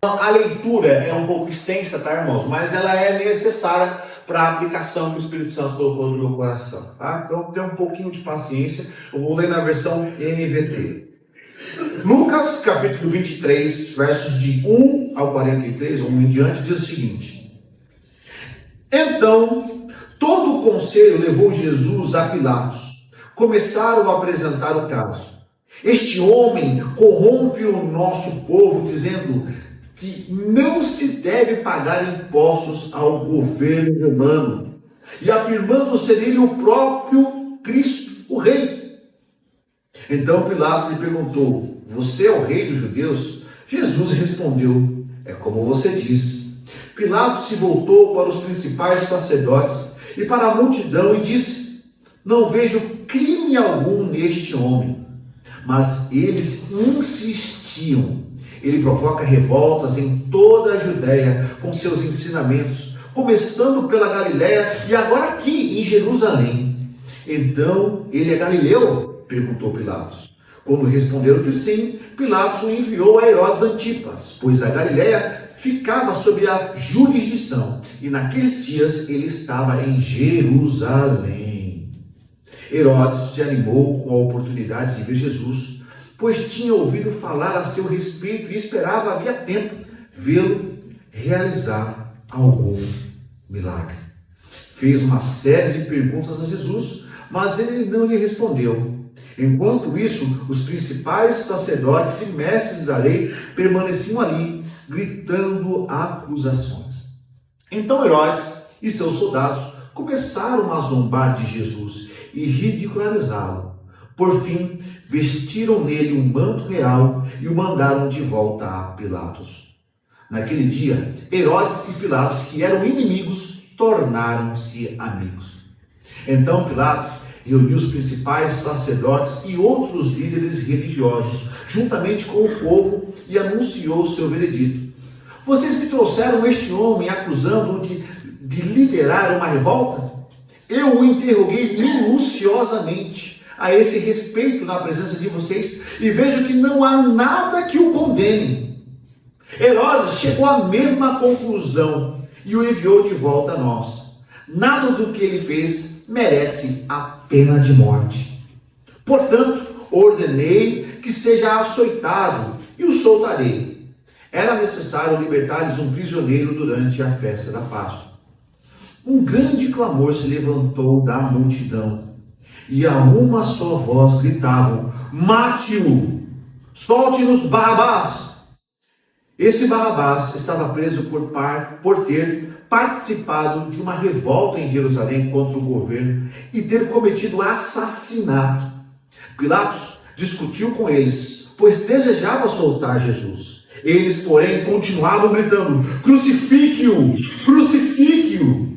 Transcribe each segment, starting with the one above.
A leitura é um pouco extensa, tá, irmãos? Mas ela é necessária para a aplicação que o Espírito Santo colocou no meu coração, tá? Então, tenha um pouquinho de paciência. Eu vou ler na versão NVT. Lucas, capítulo 23, versos de 1 ao 43, ou 1 em diante, diz o seguinte: Então, todo o conselho levou Jesus a Pilatos. Começaram a apresentar o caso. Este homem corrompe o nosso povo, dizendo que não se deve pagar impostos ao governo romano, e afirmando ser ele o próprio Cristo, o rei. Então Pilatos lhe perguntou: Você é o rei dos judeus? Jesus respondeu: É como você diz. Pilatos se voltou para os principais sacerdotes e para a multidão e disse: Não vejo crime algum neste homem. Mas eles insistiam. Ele provoca revoltas em toda a Judéia com seus ensinamentos, começando pela Galiléia e agora aqui em Jerusalém. Então, ele é galileu? Perguntou Pilatos. Quando responderam que sim, Pilatos o enviou a Herodes Antipas, pois a Galiléia ficava sob a jurisdição, e naqueles dias ele estava em Jerusalém. Herodes se animou com a oportunidade de ver Jesus, pois tinha ouvido falar a seu respeito e esperava havia tempo vê-lo realizar algum milagre. Fez uma série de perguntas a Jesus, mas ele não lhe respondeu. Enquanto isso, os principais sacerdotes e mestres da lei permaneciam ali, gritando acusações. Então Herodes e seus soldados começaram a zombar de Jesus e ridicularizá-lo. Por fim, vestiram nele um manto real e o mandaram de volta a Pilatos. Naquele dia, Herodes e Pilatos, que eram inimigos, tornaram-se amigos. Então Pilatos reuniu os principais sacerdotes e outros líderes religiosos, juntamente com o povo, e anunciou seu veredito. Vocês me trouxeram este homem acusando-o de liderar uma revolta? Eu o interroguei minuciosamente a esse respeito na presença de vocês e vejo que não há nada que o condene. Herodes chegou à mesma conclusão e o enviou de volta a nós. Nada do que ele fez merece a pena de morte. Portanto, ordenei que seja açoitado e o soltarei. Era necessário libertar-lhes um prisioneiro durante a festa da Páscoa. Um grande clamor se levantou da multidão, e a uma só voz gritavam: Mate-o! Solte-nos Barrabás! Esse Barrabás estava preso por ter participado de uma revolta em Jerusalém contra o governo e ter cometido assassinato. Pilatos discutiu com eles, pois desejava soltar Jesus. Eles, porém, continuavam gritando: Crucifique-o! Crucifique-o!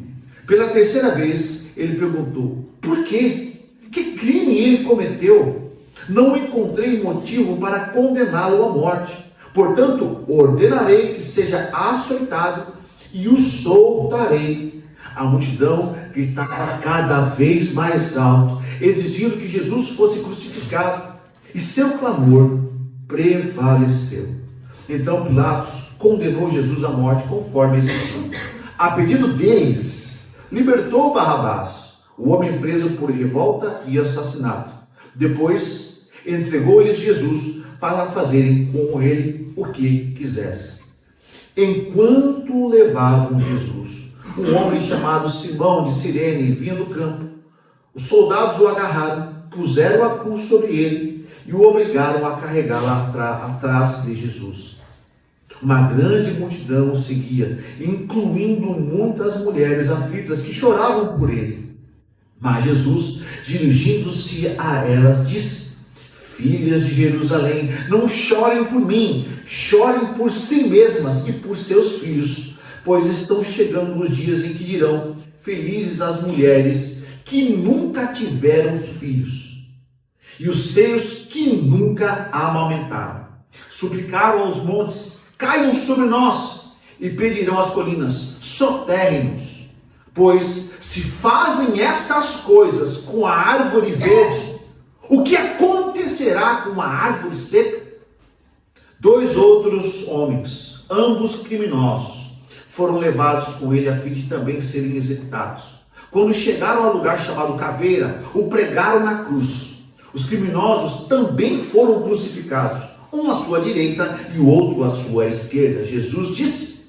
Pela terceira vez, ele perguntou: Por quê? Que crime ele cometeu? Não encontrei motivo para condená-lo à morte. Portanto, ordenarei que seja açoitado e o soltarei. A multidão gritava cada vez mais alto, exigindo que Jesus fosse crucificado, e seu clamor prevaleceu. Então Pilatos condenou Jesus à morte conforme exigido. A pedido deles, libertou Barrabás, o homem preso por revolta e assassinato. Depois entregou-lhes Jesus para fazerem com ele o que quisessem. Enquanto levavam Jesus, um homem chamado Simão de Cirene vinha do campo. Os soldados o agarraram, puseram a cruz sobre ele e o obrigaram a carregá-lo atrás de Jesus. Uma grande multidão o seguia, incluindo muitas mulheres aflitas que choravam por ele. Mas Jesus, dirigindo-se a elas, disse: Filhas de Jerusalém, não chorem por mim, chorem por si mesmas e por seus filhos, pois estão chegando os dias em que dirão: felizes as mulheres que nunca tiveram filhos, e os seios que nunca amamentaram. Suplicaram aos montes: caiam sobre nós, e pedirão às colinas: soterrem-nos. Pois se fazem estas coisas com a árvore verde, o que acontecerá com a árvore seca? 2 outros homens, ambos criminosos, foram levados com ele a fim de também serem executados. Quando chegaram ao lugar chamado Caveira, o pregaram na cruz. Os criminosos também foram crucificados, um à sua direita e o outro à sua esquerda. Jesus disse: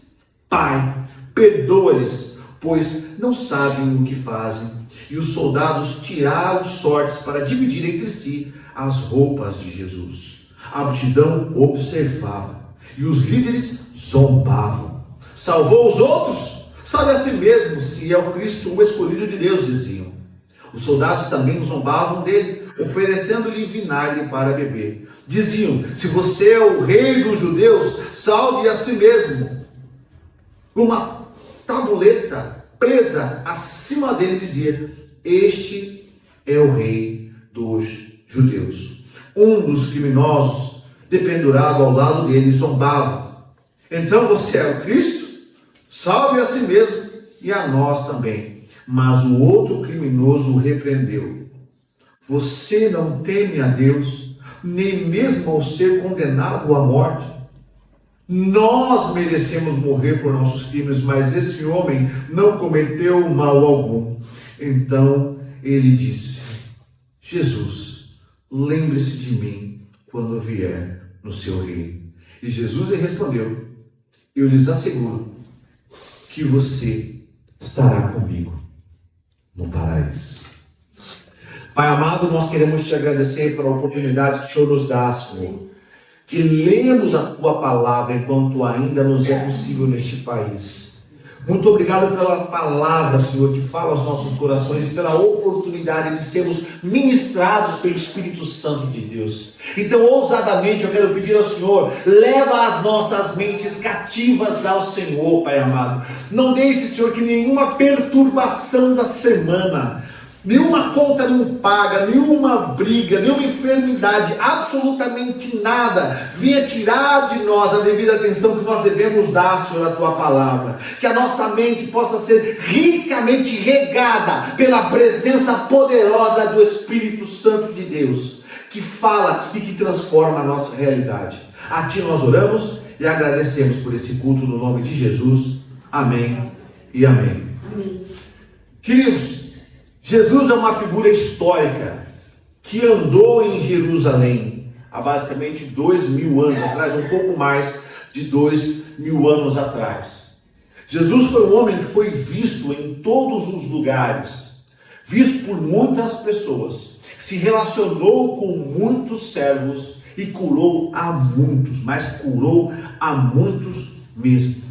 Pai, perdoa-lhes, pois não sabem o que fazem. E os soldados tiraram sortes para dividir entre si as roupas de Jesus. A multidão observava e os líderes zombavam. Salvou os outros? Sabe a si mesmo se é o Cristo, o escolhido de Deus, diziam. Os soldados também zombavam dele, oferecendo-lhe vinagre para beber. Diziam: se você é o rei dos judeus, salve a si mesmo. Uma tabuleta presa acima dele dizia: este é o rei dos judeus. Um dos criminosos, dependurado ao lado dele, zombava: então você é o Cristo? Salve a si mesmo e a nós também. Mas o outro criminoso o repreendeu: você não teme a Deus, nem mesmo ao ser condenado à morte? Nós merecemos morrer por nossos crimes, mas esse homem não cometeu mal algum. Então ele disse: Jesus, lembre-se de mim quando vier no seu reino. E Jesus lhe respondeu: eu lhes asseguro que você estará comigo no paraíso. Pai amado, nós queremos te agradecer pela oportunidade que o Senhor nos dá, Senhor, de lermos a tua palavra enquanto ainda nos é possível neste país. Muito obrigado pela palavra, Senhor, que fala aos nossos corações e pela oportunidade de sermos ministrados pelo Espírito Santo de Deus. Então, ousadamente, eu quero pedir ao Senhor: leva as nossas mentes cativas ao Senhor, Pai amado. Não deixe, Senhor, que nenhuma perturbação da semana, nenhuma conta não paga, nenhuma briga, nenhuma enfermidade, absolutamente nada, venha tirar de nós a devida atenção que nós devemos dar, Senhor, à tua palavra. Que a nossa mente possa ser ricamente regada pela presença poderosa do Espírito Santo de Deus, que fala e que transforma a nossa realidade. A ti nós oramos e agradecemos por esse culto no nome de Jesus. Amém e amém. Amém. Queridos, Jesus é uma figura histórica que andou em Jerusalém há basicamente 2000 anos atrás, um pouco mais de 2000 anos atrás. Jesus foi um homem que foi visto em todos os lugares, visto por muitas pessoas, se relacionou com muitos servos e curou a muitos, mas curou a muitos mesmo.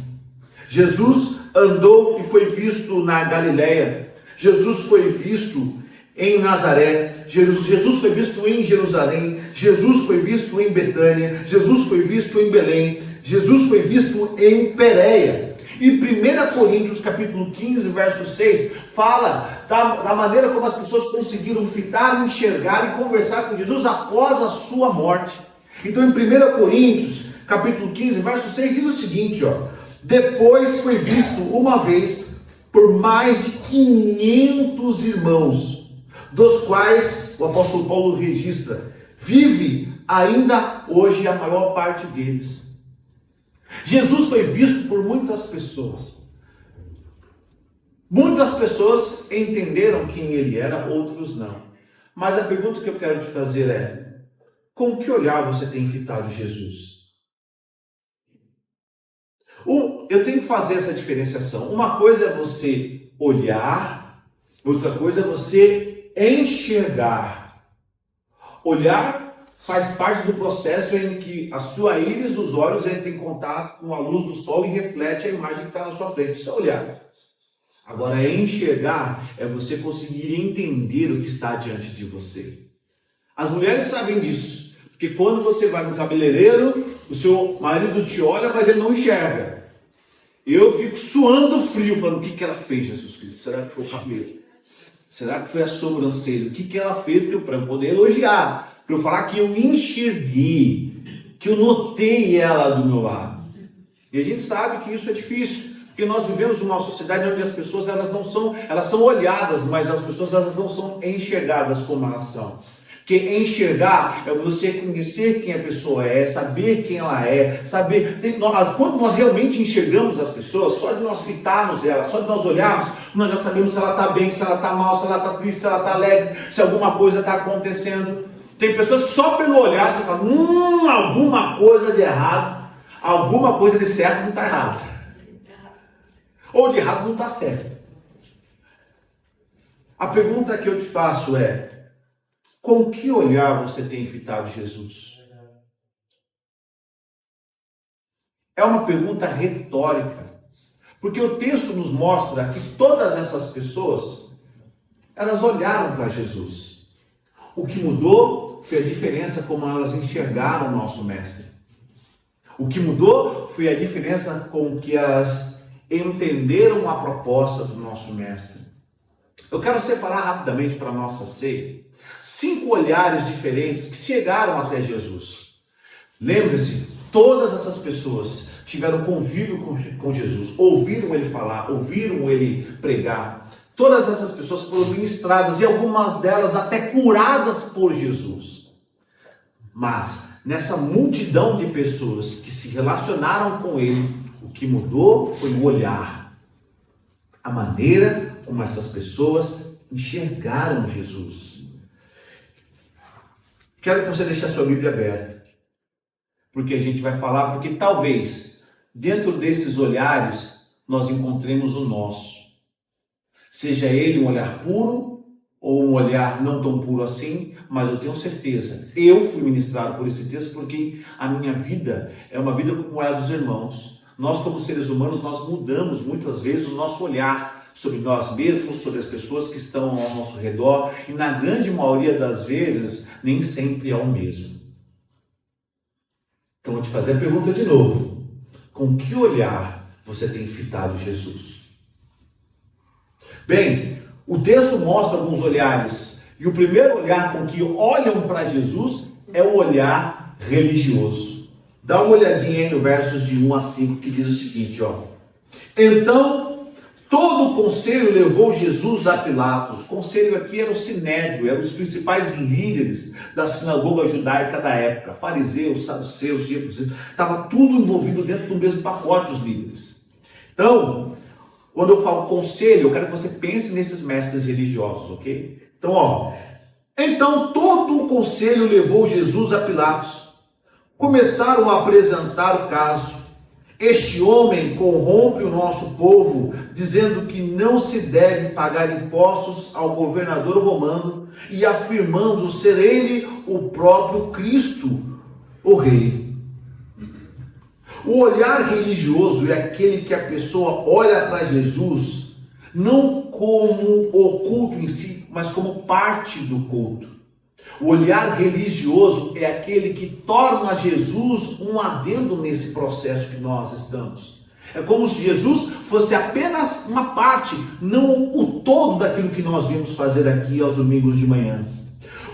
Jesus andou e foi visto na Galileia. Jesus foi visto em Nazaré, Jesus foi visto em Jerusalém, Jesus foi visto em Betânia, Jesus foi visto em Belém, Jesus foi visto em Pérea. E 1 Coríntios capítulo 15, verso 6, fala da maneira como as pessoas conseguiram fitar, enxergar e conversar com Jesus após a sua morte. Então em 1 Coríntios capítulo 15, verso 6 diz o seguinte, depois foi visto uma vez por mais de 500 irmãos, dos quais o apóstolo Paulo registra: vive ainda hoje a maior parte deles. Jesus foi visto por muitas pessoas. Muitas pessoas entenderam quem ele era, outros não. Mas a pergunta que eu quero te fazer é: com que olhar você tem fitado Jesus? Eu tenho que fazer essa diferenciação. Uma coisa é você olhar, outra coisa é você enxergar. Olhar faz parte do processo em que a sua íris dos olhos entra em contato com a luz do sol e reflete a imagem que está na sua frente. Isso é olhar. Agora, enxergar é você conseguir entender o que está diante de você. As mulheres sabem disso, porque quando você vai no cabeleireiro, o seu marido te olha, mas ele não enxerga. Eu fico suando frio, falando: o que ela fez, Jesus Cristo? Será que foi o cabelo? Será que foi a sobrancelha? O que ela fez para eu poder elogiar? Para eu falar que eu enxerguei, que eu notei ela do meu lado. E a gente sabe que isso é difícil, porque nós vivemos numa sociedade onde as pessoas elas são olhadas, mas as pessoas elas não são enxergadas como elas são. Porque enxergar é você conhecer quem a pessoa é, saber quem ela é, saber. Quando nós realmente enxergamos as pessoas, só de nós fitarmos elas, só de nós olharmos, nós já sabemos se ela está bem, se ela está mal, se ela está triste, se ela está alegre, se alguma coisa está acontecendo. Tem pessoas que só pelo olhar você fala, alguma coisa de errado, alguma coisa de certo não está errado. Ou de errado não está certo. A pergunta que eu te faço é, com que olhar você tem fitado Jesus? É uma pergunta retórica, porque o texto nos mostra que todas essas pessoas, elas olharam para Jesus. O que mudou foi a diferença como elas enxergaram o nosso mestre. O que mudou foi a diferença com que elas entenderam a proposta do nosso mestre. Eu quero separar rapidamente para a nossa ceia 5 olhares diferentes que chegaram até Jesus. Lembre-se, todas essas pessoas tiveram convívio com Jesus, ouviram ele falar, ouviram ele pregar. Todas essas pessoas foram ministradas e algumas delas até curadas por Jesus. Mas nessa multidão de pessoas que se relacionaram com ele, o que mudou foi o olhar, a maneira como essas pessoas enxergaram Jesus. Quero que você deixe a sua Bíblia aberta, porque a gente vai falar, porque talvez dentro desses olhares nós encontremos o nosso. Seja ele um olhar puro ou um olhar não tão puro assim, mas eu tenho certeza, eu fui ministrado por esse texto porque a minha vida é uma vida como a dos irmãos. Nós como seres humanos, nós mudamos muitas vezes o nosso olhar sobre nós mesmos, sobre as pessoas que estão ao nosso redor, e na grande maioria das vezes, nem sempre é o mesmo. Então, vou te fazer a pergunta de novo. Com que olhar você tem fitado Jesus? Bem, o texto mostra alguns olhares, e o primeiro olhar com que olham para Jesus é o olhar religioso. Dá uma olhadinha aí no versos de 1 a 5, que diz o seguinte, ó. Então, todo o conselho levou Jesus a Pilatos. O conselho aqui era o Sinédrio, eram os principais líderes da sinagoga judaica da época. Fariseus, saduceus, jebuseus, estava tudo envolvido dentro do mesmo pacote, os líderes. Então, quando eu falo conselho, eu quero que você pense nesses mestres religiosos, ok? Então, então todo o conselho levou Jesus a Pilatos. Começaram a apresentar o caso. Este homem corrompe o nosso povo, dizendo que não se deve pagar impostos ao governador romano e afirmando ser ele o próprio Cristo, o rei. O olhar religioso é aquele que a pessoa olha para Jesus não como o culto em si, mas como parte do culto. O olhar religioso é aquele que torna Jesus um adendo nesse processo que nós estamos. É como se Jesus fosse apenas uma parte, não o todo daquilo que nós vimos fazer aqui aos domingos de manhã.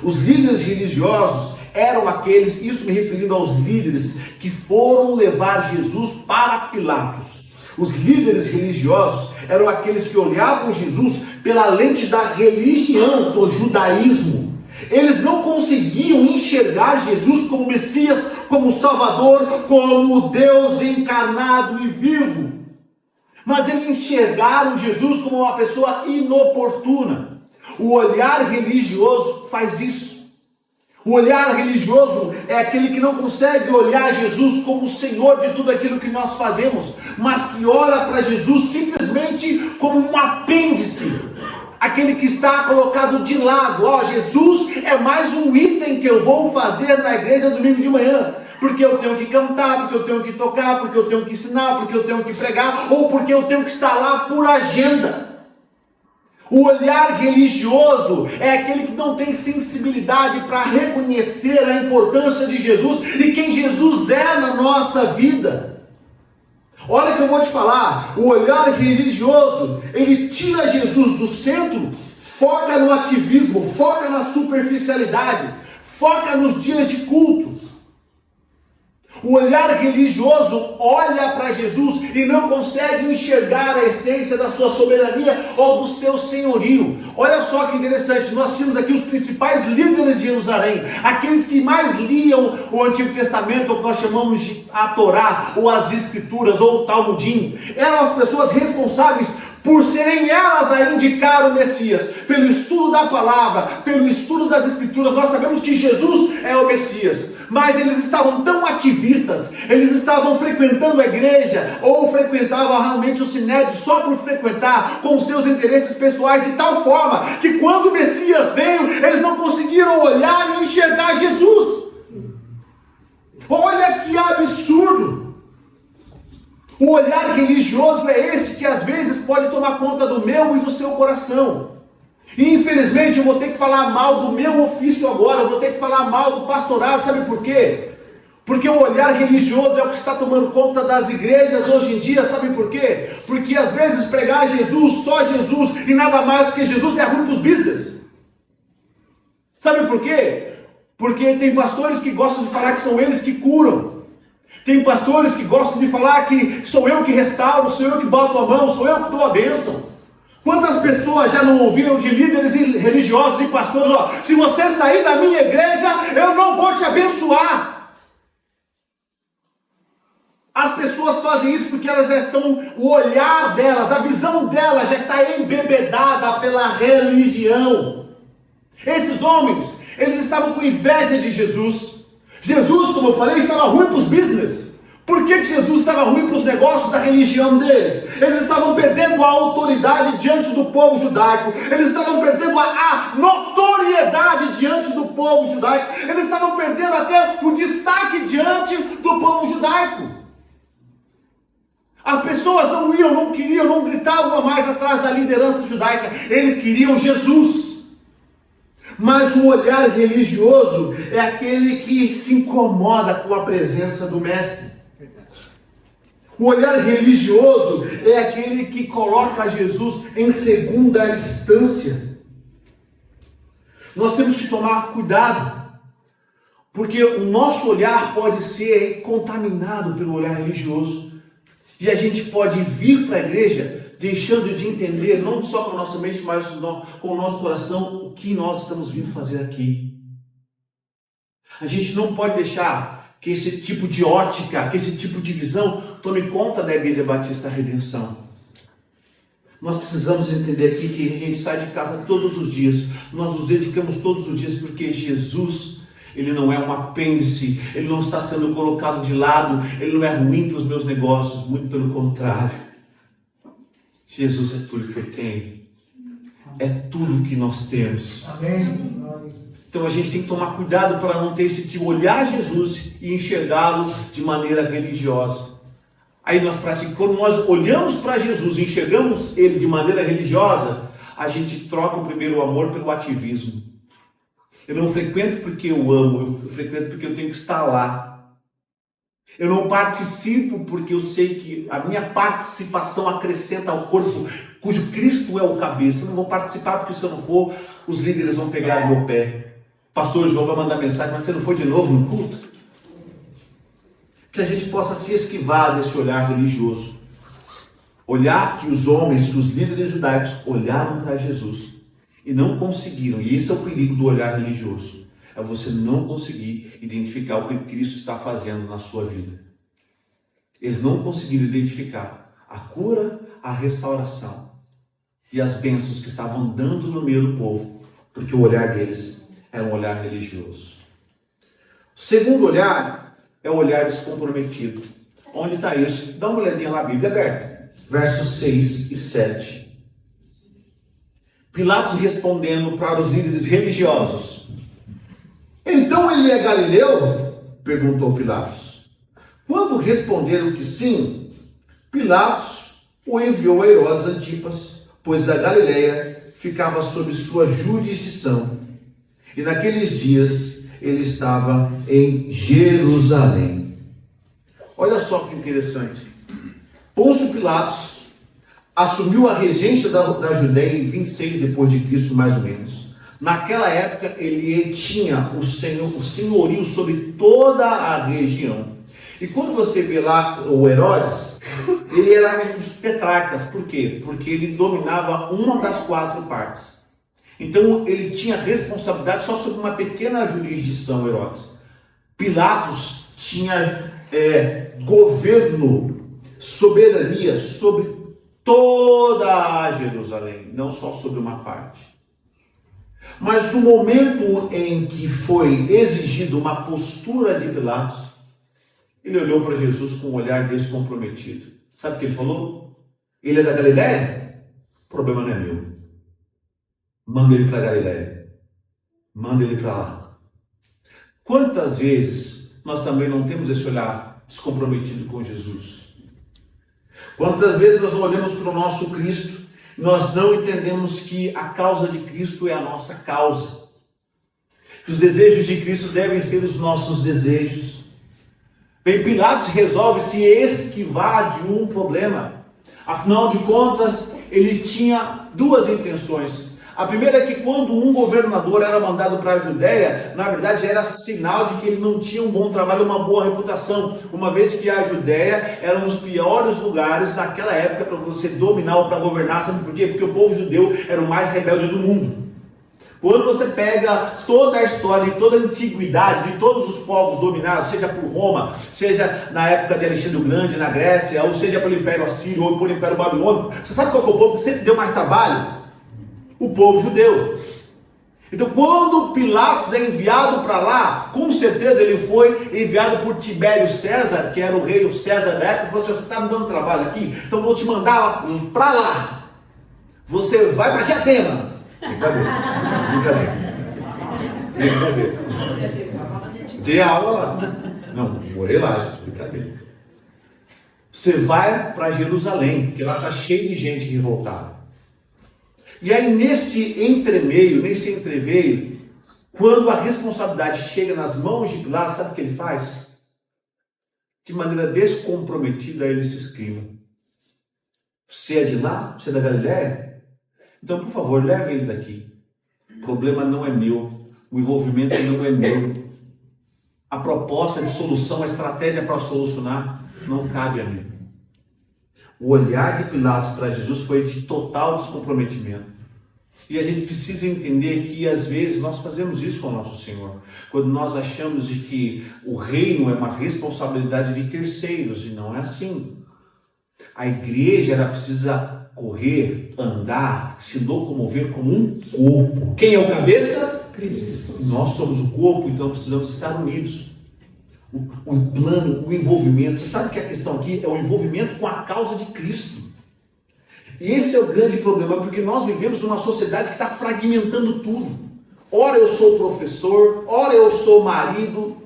Os líderes religiosos eram aqueles, isso me referindo aos líderes que foram levar Jesus para Pilatos. Os líderes religiosos eram aqueles que olhavam Jesus pela lente da religião, do judaísmo. Eles não conseguiam enxergar Jesus como Messias, como Salvador, como Deus encarnado e vivo. Mas eles enxergaram Jesus como uma pessoa inoportuna. O olhar religioso faz isso. O olhar religioso é aquele que não consegue olhar Jesus como o Senhor de tudo aquilo que nós fazemos, mas que olha para Jesus simplesmente como um apêndice. Aquele que está colocado de lado. Jesus é mais um item que eu vou fazer na igreja domingo de manhã. Porque eu tenho que cantar, porque eu tenho que tocar, porque eu tenho que ensinar, porque eu tenho que pregar, ou porque eu tenho que estar lá por agenda. O olhar religioso é aquele que não tem sensibilidade para reconhecer a importância de Jesus e quem Jesus é na nossa vida. Olha o que eu vou te falar, o olhar religioso, ele tira Jesus do centro, foca no ativismo, foca na superficialidade, foca nos dias de culto. O olhar religioso olha para Jesus e não consegue enxergar a essência da sua soberania ou do seu senhorio. Olha só que interessante, nós tínhamos aqui os principais líderes de Jerusalém, aqueles que mais liam o Antigo Testamento, ou que nós chamamos de a Torá, ou as Escrituras, ou o Talmudim. Eram as pessoas responsáveis por serem elas a indicar o Messias. Pelo estudo da palavra, pelo estudo das Escrituras, nós sabemos que Jesus é o Messias. Mas eles estavam tão ativistas, eles estavam frequentando a igreja, ou frequentavam realmente o sinédrio só por frequentar, com seus interesses pessoais, de tal forma, que quando o Messias veio, eles não conseguiram olhar e enxergar Jesus. Olha que absurdo! O olhar religioso é esse que às vezes pode tomar conta do meu e do seu coração. E infelizmente eu vou ter que falar mal do meu ofício agora, eu vou ter que falar mal do pastorado, sabe por quê? Porque o olhar religioso é o que está tomando conta das igrejas hoje em dia, sabe por quê? Porque às vezes pregar Jesus, só Jesus e nada mais do que Jesus é ruim para os business. Sabe por quê? Porque tem pastores que gostam de falar que são eles que curam. Tem pastores que gostam de falar que sou eu que restauro, sou eu que boto a mão, sou eu que dou a bênção. Quantas pessoas já não ouviram de líderes religiosos e pastores, ó, se você sair da minha igreja, eu não vou te abençoar. As pessoas fazem isso porque elas já estão, o olhar delas, a visão delas já está embebedada pela religião. Esses homens, eles estavam com inveja de Jesus. Jesus, como eu falei, estava ruim para os business. Por que Jesus estava ruim para os negócios da religião deles? Eles estavam perdendo a autoridade diante do povo judaico. Eles estavam perdendo a notoriedade diante do povo judaico. Eles estavam perdendo até o destaque diante do povo judaico. As pessoas não iam, não queriam, não gritavam mais atrás da liderança judaica. Eles queriam Jesus. Mas o olhar religioso é aquele que se incomoda com a presença do mestre. O olhar religioso é aquele que coloca Jesus em segunda instância. Nós temos que tomar cuidado, porque o nosso olhar pode ser contaminado pelo olhar religioso. E a gente pode vir para a igreja deixando de entender, não só com a nossa mente, mas com o nosso coração, o que nós estamos vindo fazer aqui. A gente não pode deixar que esse tipo de ótica, que esse tipo de visão tome conta da Igreja Batista Redenção. Nós precisamos entender aqui que a gente sai de casa todos os dias, nós nos dedicamos todos os dias porque Jesus, ele não é um apêndice, ele não está sendo colocado de lado, ele não é ruim para os meus negócios, muito pelo contrário. Jesus é tudo que eu tenho, é tudo que nós temos. Amém. Então a gente tem que tomar cuidado para não ter esse tipo, olhar Jesus e enxergá-lo de maneira religiosa. Aí quando nós olhamos para Jesus e enxergamos ele de maneira religiosa, a gente troca o primeiro amor pelo ativismo. Eu não frequento porque eu amo, eu frequento porque eu tenho que estar lá. Eu não participo porque eu sei que a minha participação acrescenta ao corpo, cujo Cristo é o cabeça. Eu não vou participar porque se eu não for, os líderes vão pegar no meu pé. Pastor João vai mandar mensagem, mas você não foi de novo no culto? Que a gente possa se esquivar desse olhar religioso. Olhar que os homens, que os líderes judaicos olharam para Jesus e não conseguiram. E esse é o perigo do olhar religioso. É você não conseguir identificar o que Cristo está fazendo na sua vida. Eles não conseguiram identificar a cura, a restauração e as bênçãos que estavam dando no meio do povo, porque o olhar deles é um olhar religioso. O segundo olhar é o olhar descomprometido. Onde está isso? Dá uma olhadinha lá, a Bíblia aberta. Versos 6 e 7. Pilatos respondendo para os líderes religiosos. Então ele é galileu? Perguntou Pilatos. Quando responderam que sim, Pilatos o enviou a Herodes Antipas, pois a Galileia ficava sob sua jurisdição. E naqueles dias ele estava em Jerusalém. Olha só que interessante. Pôncio Pilatos assumiu a regência da Judeia em 26 depois de Cristo, mais ou menos. Naquela época ele tinha o senhorio sobre toda a região. E quando você vê lá o Herodes, ele era um dos tetrarcas. Por quê? Porque ele dominava uma das 4 partes. Então ele tinha responsabilidade só sobre uma pequena jurisdição, Herodes. Pilatos tinha governo, soberania sobre toda a Jerusalém, não só sobre uma parte. Mas no momento em que foi exigida uma postura de Pilatos, ele olhou para Jesus com um olhar descomprometido. Sabe o que ele falou? Ele é da Galileia? O problema não é meu. Manda ele para a Galileia. Manda ele para lá. Quantas vezes nós também não temos esse olhar descomprometido com Jesus? Quantas vezes nós não olhamos para o nosso Cristo, nós não entendemos que a causa de Cristo é a nossa causa. Que os desejos de Cristo devem ser os nossos desejos. Bem, Pilatos resolve se esquivar de um problema. Afinal de contas, ele tinha 2 intenções. A primeira é que quando um governador era mandado para a Judéia, na verdade era sinal de que ele não tinha um bom trabalho, uma boa reputação, uma vez que a Judéia era um dos piores lugares naquela época para você dominar ou para governar. Sabe por quê? Porque o povo judeu era o mais rebelde do mundo. Quando você pega toda a história de toda a antiguidade, de todos os povos dominados, seja por Roma, seja na época de Alexandre o Grande, na Grécia, ou seja pelo Império Assírio, ou pelo Império Babilônico, você sabe qual é o povo que sempre deu mais trabalho? O povo judeu. Então, quando Pilatos é enviado para lá, com certeza ele foi enviado por Tibério César, que era o rei César da época, e falou assim: você está me dando trabalho aqui, então vou te mandar para lá. Você vai para Diadema. Brincadeira. Dê aula lá. Não, morei lá, gente, brincadeira. Você vai para Jerusalém, porque lá está cheio de gente revoltada. E aí nesse entremeio, nesse entreveio, quando a responsabilidade chega nas mãos de Pilatos, sabe o que ele faz? De maneira descomprometida, ele se esquiva. Você é de lá? Você é da Galileia? Então, por favor, leve ele daqui. O problema não é meu. O envolvimento não é meu. A proposta de solução, a estratégia para solucionar, não cabe a mim. O olhar de Pilatos para Jesus foi de total descomprometimento. E a gente precisa entender que às vezes nós fazemos isso com o nosso Senhor. Quando nós achamos de que o reino é uma responsabilidade de terceiros, e não é assim. A igreja, ela precisa correr, andar, se locomover como um corpo. Quem é o cabeça? Cristo. Nós somos o corpo, então precisamos estar unidos. O plano, o envolvimento. Você sabe que a questão aqui é o envolvimento com a causa de Cristo. E esse é o grande problema, porque nós vivemos numa sociedade que está fragmentando tudo. Ora eu sou professor, ora eu sou marido,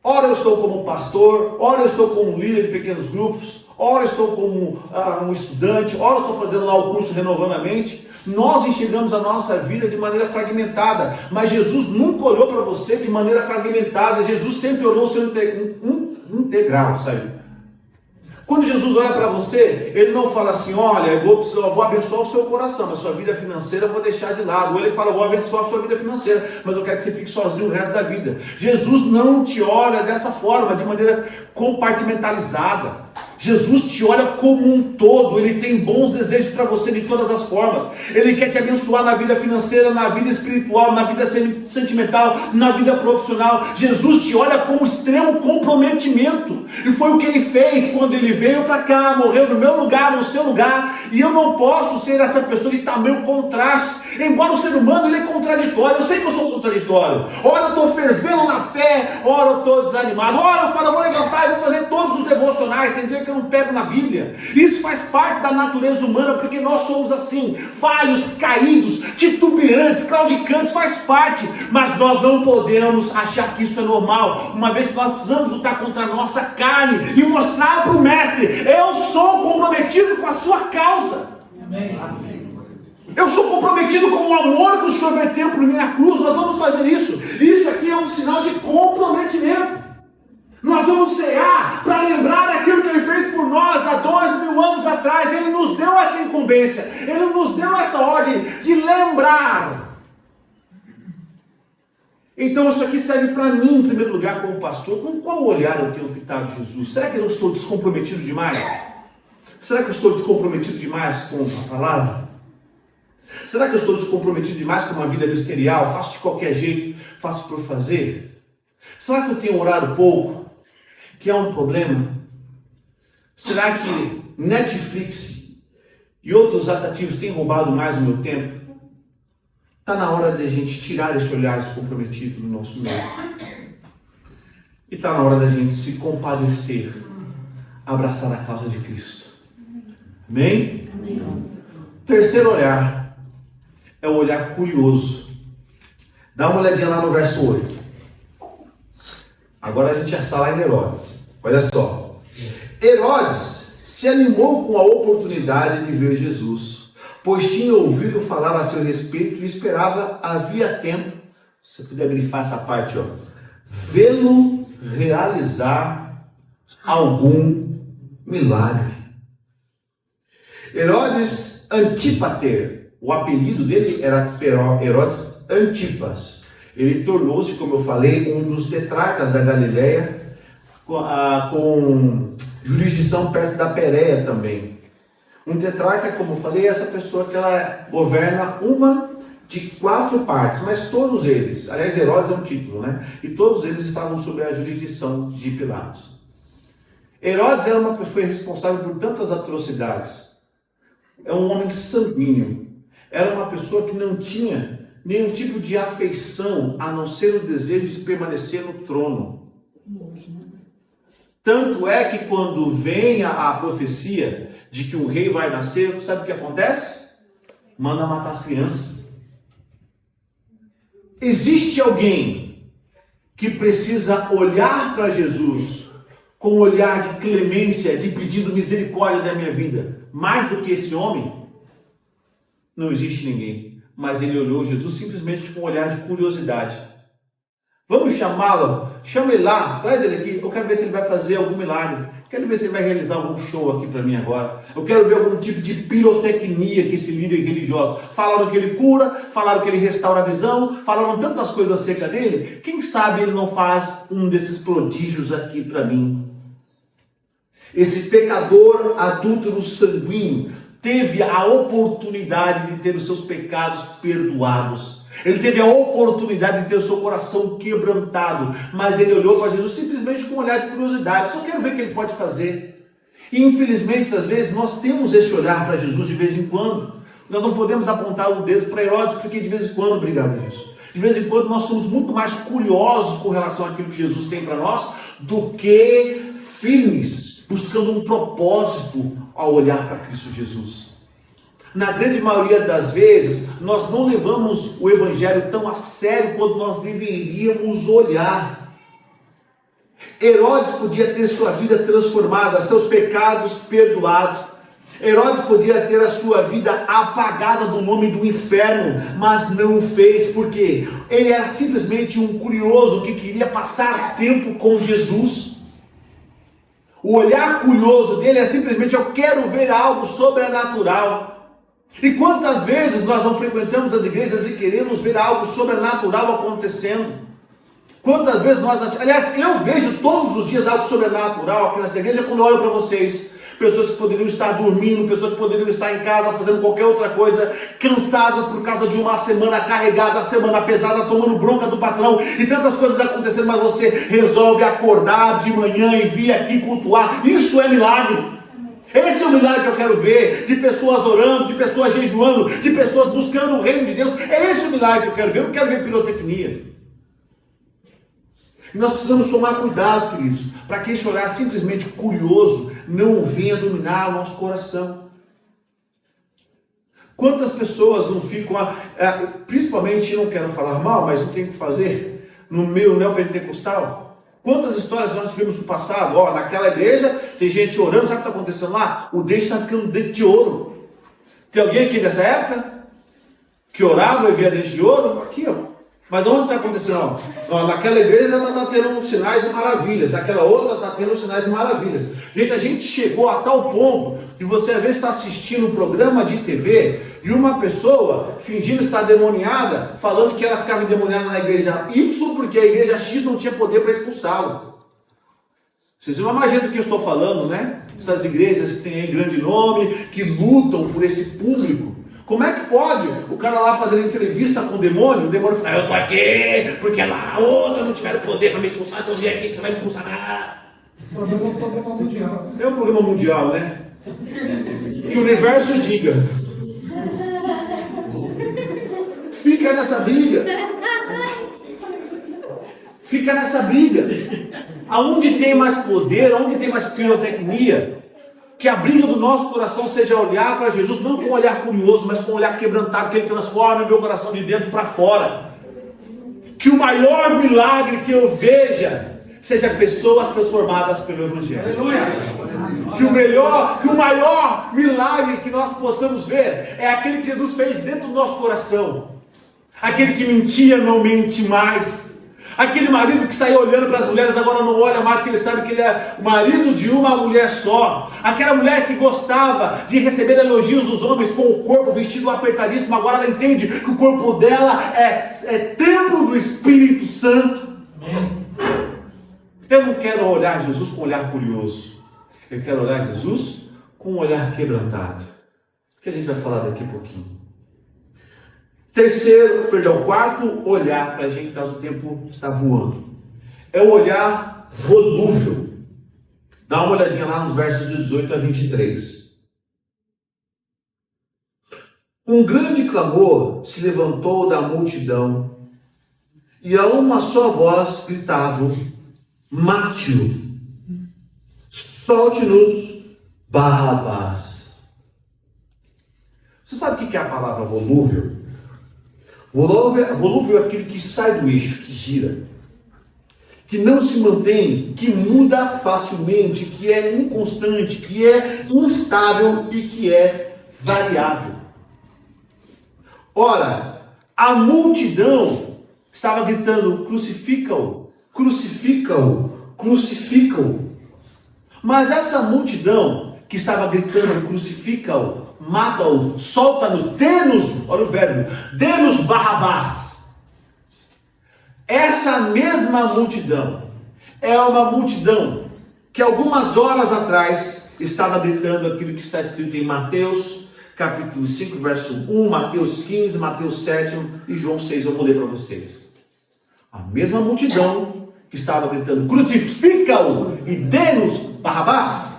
ora eu estou como pastor, ora eu estou como um líder de pequenos grupos, ora eu estou como um estudante, ora eu estou fazendo lá o curso Renovando a Mente. Nós enxergamos a nossa vida de maneira fragmentada, mas Jesus nunca olhou para você de maneira fragmentada. Jesus sempre olhou o seu integral, sabe? Quando Jesus olha para você, ele não fala assim: olha, eu vou abençoar o seu coração, mas sua vida financeira eu vou deixar de lado. Ou ele fala: eu vou abençoar a sua vida financeira, mas eu quero que você fique sozinho o resto da vida. Jesus não te olha dessa forma, de maneira compartimentalizada. Jesus te olha como um todo. Ele tem bons desejos para você de todas as formas. Ele quer te abençoar na vida financeira, na vida espiritual, na vida sentimental, na vida profissional. Jesus te olha com extremo comprometimento. E foi o que ele fez quando ele veio para cá, morreu no meu lugar, no seu lugar. E eu não posso ser essa pessoa de tamanho contraste. Embora o ser humano ele é contraditório. Eu sei que eu sou contraditório. Ora eu estou fervendo na fé, ora eu estou desanimado. Ora eu falo: eu vou levantar e vou fazer todos os devocionais. Tem dia que eu não pego na Bíblia. Isso faz parte da natureza humana, porque nós somos assim, falhos, caídos, titubeantes, claudicantes, faz parte. Mas nós não podemos achar que isso é normal, uma vez que nós precisamos lutar contra a nossa carne e mostrar para o mestre: eu sou comprometido com a sua causa. Amém. Eu sou comprometido com o amor que o Senhor verteu por mim na cruz. Nós vamos fazer isso. Isso aqui é um sinal de comprometimento. Nós vamos cear para lembrar daquilo que Ele fez por nós há 2000 anos atrás. Ele nos deu essa incumbência, Ele nos deu essa ordem de lembrar. Então isso aqui serve para mim, em primeiro lugar, como pastor. Com qual olhar eu tenho fitado Jesus? Será que eu estou descomprometido demais? Será que eu estou descomprometido demais com a palavra? Será que eu estou descomprometido demais com uma vida ministerial? Faço de qualquer jeito, faço por fazer? Será que eu tenho orado pouco? Que é um problema? Será que Netflix e outros atrativos têm roubado mais o meu tempo? Está na hora de a gente tirar esse olhar descomprometido do nosso meio. E está na hora da gente se compadecer, abraçar a causa de Cristo. Amém? Amém. Terceiro olhar é o olhar curioso. Dá uma olhadinha lá no verso 8. Agora a gente já está lá em Herodes. Olha só. Herodes se animou com a oportunidade de ver Jesus, pois tinha ouvido falar a seu respeito e esperava havia tempo, você podia grifar essa parte, ó, vê-lo realizar algum milagre. Herodes Antípater, o apelido dele era Herodes Antipas. Ele tornou-se, como eu falei, um dos tetrarcas da Galileia, com jurisdição perto da Pérea também. Um tetrarca, como eu falei, é essa pessoa que ela governa uma de 4 partes, mas todos eles, aliás, Herodes é um título, né? E todos eles estavam sob a jurisdição de Pilatos. Herodes foi responsável por tantas atrocidades. É um homem sanguíneo. Era uma pessoa que não tinha nenhum tipo de afeição, a não ser o desejo de permanecer no trono. Tanto é que quando vem a profecia de que um rei vai nascer, sabe o que acontece? Manda matar as crianças. Existe alguém que precisa olhar para Jesus com um olhar de clemência, de pedido misericórdia da minha vida, mais do que esse homem? Não existe ninguém. Mas ele olhou Jesus simplesmente com um olhar de curiosidade. Vamos chamá-lo, chama ele lá, traz ele aqui, eu quero ver se ele vai fazer algum milagre, quero ver se ele vai realizar algum show aqui para mim agora, eu quero ver algum tipo de pirotecnia que esse líder religioso, falaram que ele cura, falaram que ele restaura a visão, falaram tantas coisas acerca dele, quem sabe ele não faz um desses prodígios aqui para mim. Esse pecador adúltero sanguíneo teve a oportunidade de ter os seus pecados perdoados. Ele teve a oportunidade de ter o seu coração quebrantado, mas ele olhou para Jesus simplesmente com um olhar de curiosidade. Só quero ver o que ele pode fazer. E infelizmente, às vezes, nós temos esse olhar para Jesus de vez em quando. Nós não podemos apontar o dedo para Herodes, porque de vez em quando brigamos disso. De vez em quando nós somos muito mais curiosos com relação àquilo que Jesus tem para nós, do que firmes, buscando um propósito ao olhar para Cristo Jesus. Na grande maioria das vezes, nós não levamos o Evangelho tão a sério quanto nós deveríamos olhar. Herodes podia ter sua vida transformada, seus pecados perdoados. Herodes podia ter a sua vida apagada do nome do inferno, mas não o fez, porque ele era simplesmente um curioso que queria passar tempo com Jesus. O olhar curioso dele é simplesmente: eu quero ver algo sobrenatural. E quantas vezes nós não frequentamos as igrejas e queremos ver algo sobrenatural acontecendo? Quantas vezes aliás, eu vejo todos os dias algo sobrenatural aqui nessa igreja quando eu olho para vocês. Pessoas que poderiam estar dormindo, pessoas que poderiam estar em casa fazendo qualquer outra coisa, cansadas por causa de uma semana carregada, semana pesada, tomando bronca do patrão e tantas coisas acontecendo, mas você resolve acordar de manhã e vir aqui cultuar. Isso é milagre. Esse é o milagre que eu quero ver, de pessoas orando, de pessoas jejuando, de pessoas buscando o reino de Deus. É esse o milagre que eu quero ver. Eu não quero ver pirotecnia. E nós precisamos tomar cuidado por isso, para que esse olhar simplesmente curioso não venha dominar o nosso coração. Quantas pessoas não ficam, principalmente, eu não quero falar mal, mas eu tenho que fazer, no meio neopentecostal? Quantas histórias nós tivemos no passado? Naquela igreja tem gente orando, sabe o que está acontecendo lá? O Deus está ficando dente de ouro. Tem alguém aqui dessa época que orava e via dente de ouro? Aqui, ó. Mas onde está acontecendo? Ó, naquela igreja está tendo sinais e maravilhas, naquela outra está tendo sinais e maravilhas. Gente, a gente chegou a tal ponto de você às vezes estar assistindo um programa de TV e uma pessoa fingindo estar demoniada, falando que ela ficava endemoniada na igreja Y porque a igreja X não tinha poder para expulsá-lo. Vocês não imaginam do que eu estou falando, né? Essas igrejas que têm aí grande nome, que lutam por esse público. Como é que pode o cara lá fazendo entrevista com o demônio fala, eu tô aqui, porque lá a outra não tiver poder para me expulsar, então vem aqui que você vai me funcionar. Esse problema é um problema mundial. É um problema mundial, né? Que o universo diga. Fica nessa briga. Fica nessa briga. Aonde tem mais poder, aonde tem mais pirotecnia, que a briga do nosso coração seja olhar para Jesus, não com um olhar curioso, mas com um olhar quebrantado, que Ele transforme o meu coração de dentro para fora. Que o maior milagre que eu veja seja pessoas transformadas pelo Evangelho. Que o maior milagre que nós possamos ver é aquele que Jesus fez dentro do nosso coração. Aquele que mentia não mente mais. Aquele marido que saiu olhando para as mulheres, agora não olha mais, porque ele sabe que ele é o marido de uma mulher só. Aquela mulher que gostava de receber elogios dos homens com o corpo vestido apertadíssimo, agora ela entende que o corpo dela é templo do Espírito Santo. Eu não quero olhar Jesus com um olhar curioso. Eu quero olhar Jesus com um olhar quebrantado. Que a gente vai falar daqui a pouquinho. Quarto olhar para a gente, caso o tempo está voando, é o olhar volúvel. Dá uma olhadinha lá nos versos de 18 a 23. Um grande clamor se levantou da multidão, e a uma só voz gritavam: mate-o, solte-nos Barrabás. Você sabe o que é a palavra volúvel? Volúvel é aquele que sai do eixo, que gira, que não se mantém, que muda facilmente, que é inconstante, que é instável e que é variável. Ora, a multidão estava gritando: crucifica-o, crucifica-o, crucifica-o. Mas essa multidão que estava gritando: crucifica-o, mata-o, solta-nos, dê-nos, olha o verbo, dê-nos Barrabás. Essa mesma multidão é uma multidão que algumas horas atrás estava gritando aquilo que está escrito em Mateus capítulo 5, verso 1, Mateus 15, Mateus 7 e João 6, eu vou ler para vocês. A mesma multidão que estava gritando: crucifica-o e dê-nos Barrabás.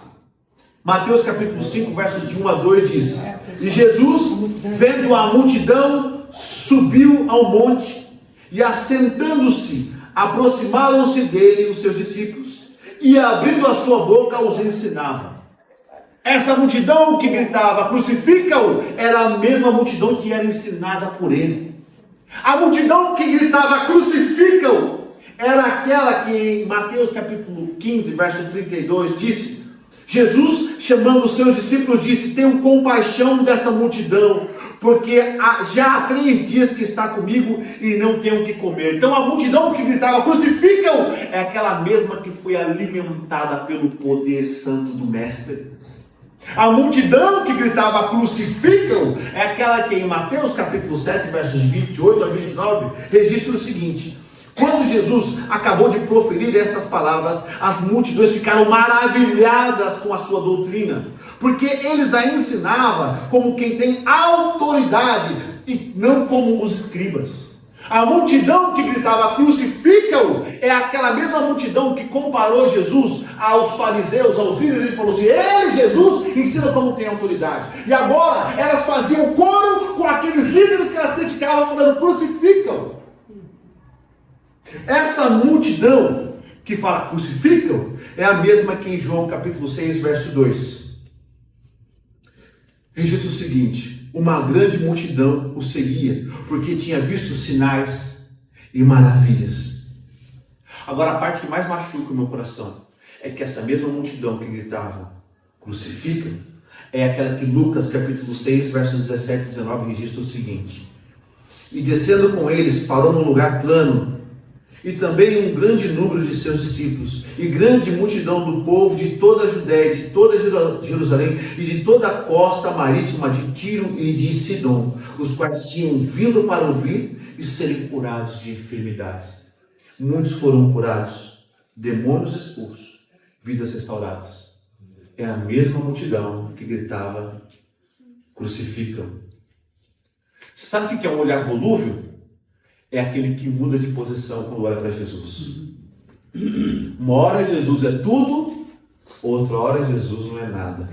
Mateus capítulo 5, versos de 1 a 2 diz: e Jesus, vendo a multidão, subiu ao monte, e assentando-se, aproximaram-se dele os seus discípulos, e abrindo a sua boca os ensinava. Essa multidão que gritava: crucifica-o, era a mesma multidão que era ensinada por ele. A multidão que gritava: crucifica-o, era aquela que em Mateus capítulo 15, verso 32 disse: Jesus, chamando os seus discípulos, disse: tenham compaixão desta multidão, porque já há 3 dias que está comigo e não tenho o que comer. Então a multidão que gritava: crucificam, é aquela mesma que foi alimentada pelo poder santo do Mestre. A multidão que gritava: crucificam, é aquela que em Mateus capítulo 7, versos 28 a 29, registra o seguinte: quando Jesus acabou de proferir estas palavras, as multidões ficaram maravilhadas com a sua doutrina, porque eles a ensinava como quem tem autoridade e não como os escribas. A multidão que gritava: crucifica-o, é aquela mesma multidão que comparou Jesus aos fariseus, aos líderes, e falou assim: ele, Jesus, ensina como tem autoridade. E agora elas faziam coro com aqueles líderes que elas criticavam, falando: crucificam. Essa multidão que fala crucificam é a mesma que em João capítulo 6, verso 2 registra o seguinte: uma grande multidão o seguia, porque tinha visto sinais e maravilhas. Agora, a parte que mais machuca o meu coração é que essa mesma multidão que gritava crucifica é aquela que Lucas capítulo 6, versos 17 e 19 registra o seguinte: E descendo com eles, parou num lugar plano, e também um grande número de seus discípulos, e grande multidão do povo de toda a Judéia, de toda Jerusalém, e de toda a costa marítima de Tiro e de Sidom, os quais tinham vindo para ouvir e serem curados de enfermidades. Muitos foram curados, demônios expulsos, vidas restauradas. É a mesma multidão que gritava: crucificam. Você sabe o que é um olhar volúvel? É aquele que muda de posição quando olha para Jesus. Uma hora Jesus é tudo, outra hora Jesus não é nada.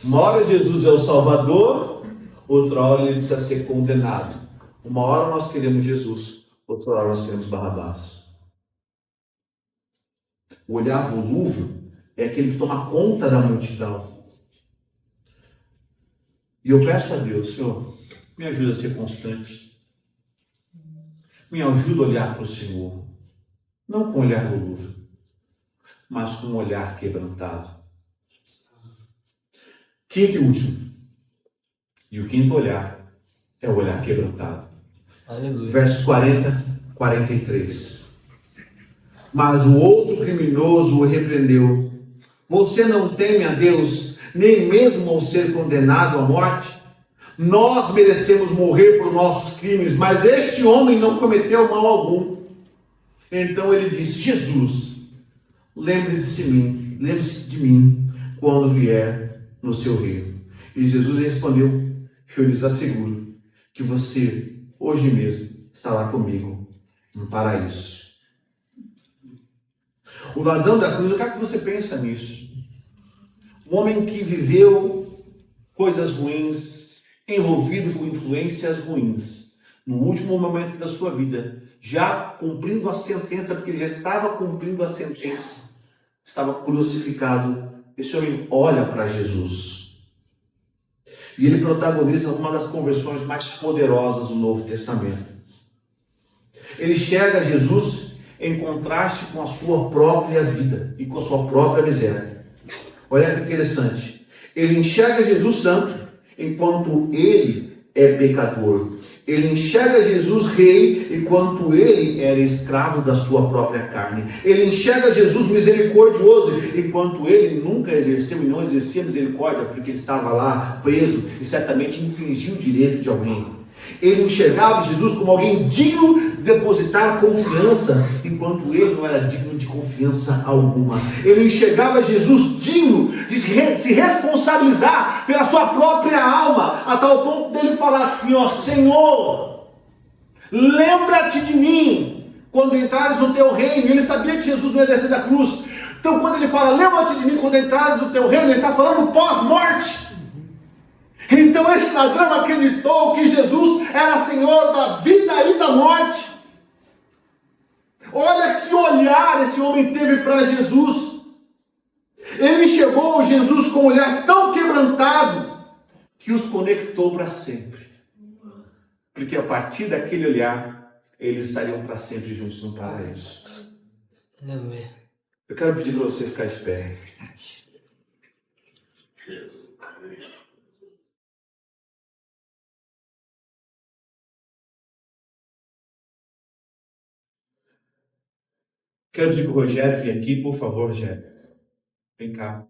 Uma hora Jesus é o Salvador, outra hora ele precisa ser condenado. Uma hora nós queremos Jesus, outra hora nós queremos Barrabás. O olhar volúvel é aquele que toma conta da multidão. E eu peço a Deus: Senhor, me ajuda a ser constante. Me ajuda a olhar para o Senhor. Não com um olhar volúvel, mas com um olhar quebrantado. Quinto e último. E o quinto olhar é o olhar quebrantado. Aleluia. Versos 40, 43. Mas o outro criminoso o repreendeu: você não teme a Deus, nem mesmo ao ser condenado à morte? Nós merecemos morrer por nossos crimes, mas este homem não cometeu mal algum. Então ele disse: Jesus, lembre-se de mim quando vier no seu reino. E Jesus respondeu: eu lhes asseguro que você hoje mesmo estará comigo no paraíso. O ladrão da cruz, eu quero que você pense nisso. Um homem que viveu coisas ruins, envolvido com influências ruins, no último momento da sua vida, já cumprindo a sentença, porque ele já estava cumprindo a sentença, estava crucificado. Esse homem olha para Jesus e ele protagoniza uma das conversões mais poderosas do Novo Testamento. Ele chega a Jesus em contraste com a sua própria vida e com a sua própria miséria. Olha que interessante. Ele enxerga Jesus santo, enquanto ele é pecador. Ele enxerga Jesus rei, enquanto ele era escravo da sua própria carne. Ele enxerga Jesus misericordioso, enquanto ele nunca exerceu e não exercia misericórdia, porque ele estava lá preso e certamente infringiu o direito de alguém. Ele enxergava Jesus como alguém digno de depositar confiança, enquanto ele não era digno de confiança alguma. Ele enxergava Jesus digno de se responsabilizar pela sua própria alma, a tal ponto dele falar assim: ó Senhor, lembra-te de mim quando entrares no teu reino. Ele sabia que Jesus não ia descer da cruz. Então quando ele fala lembra-te de mim quando entrares no teu reino, ele está falando pós-morte. Então esse ladrão acreditou que Jesus era Senhor da vida e da morte. Olha que olhar esse homem teve para Jesus. Ele enxergou Jesus com um olhar tão quebrantado que os conectou para sempre. Porque a partir daquele olhar, eles estariam para sempre juntos no paraíso. Aleluia. Eu quero pedir para você ficar de pé. Quero pedir para o Rogério vir aqui, por favor, Rogério. Vem cá.